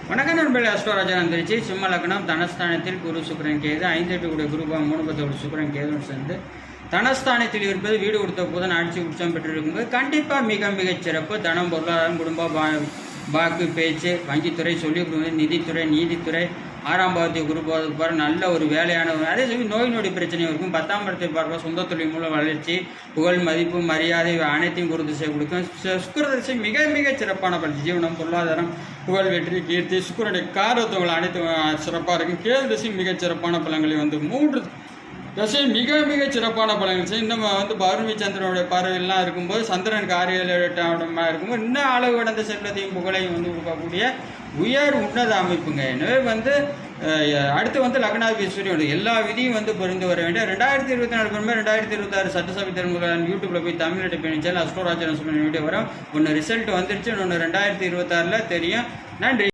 வணக்கம் நண்பர்களே, அஸ்ட்ரோராஜா வந்துருச்சு. சிம்ம லக்னம் தனஸ்தானத்தில் குரு சுக்கிரன் கேது 5-8 கூட குருபா 3-10 சுக்கிரன் கேதுன்னு சேர்ந்து தனஸ்தானத்தில் இருப்பது வீடு கொடுத்த போதும் ஆட்சி உச்சம் பெற்றிருக்கும்போது கண்டிப்பாக மிக மிகச் சிறப்பு. தனம், பொருளாதாரம், குடும்ப வாக்கு, பேச்சு, வங்கித்துறை, சொல்லிக் கொடுக்குறது, நிதித்துறை, நீதித்துறை, 6ஆம் பாவத்தை குரு போகிறதுக்கு நல்ல ஒரு வேலையான அதே சமயம் நோய் நொடி பிரச்சனையும் இருக்கும். 10ஆம் இடத்தை பார்க்க சொந்த தொழில் மூலம் வளர்ச்சி, புகழ், மதிப்பு, மரியாதை அனைத்தையும் குரு திசை கொடுக்கும். சுக்கிர திசை மிக மிக சிறப்பான பலன். ஜீவனம், பொருளாதாரம், புகழ், வெற்றி, கீர்த்தி, சுக்கிரனுடைய காரத்துவங்கள் அனைத்தும் சிறப்பாக இருக்கும். கேது திசை மிகச் சிறப்பான பலன்களை 3 தசை மிக மிக சிறப்பான பலன்கள். இன்னும் பௌர்ணமி சந்திரனுடைய பார்வையெல்லாம் இருக்கும்போது சந்திரன் காரியமாக இருக்கும்போது இன்னும் அளவு கடந்த செல்வத்தையும் புகழையும் கொடுக்கக்கூடிய உயர் உன்னத அமைப்புங்க. எனவே அடுத்து லக்னாதிபதி எல்லா விதியும் பொருந்து வர வேண்டிய 2024 2026 சட்டசபை தேர்தல்கள் யூடியூப்ல போய் தமிழ்நாட்டு பயணிச்சால் அஸ்ட்ரோராஜன் வீடியோ வரும். ஒன்று ரிசல்ட் வந்துருச்சு, இன்னொன்று 2026 தெரியும். நன்றி.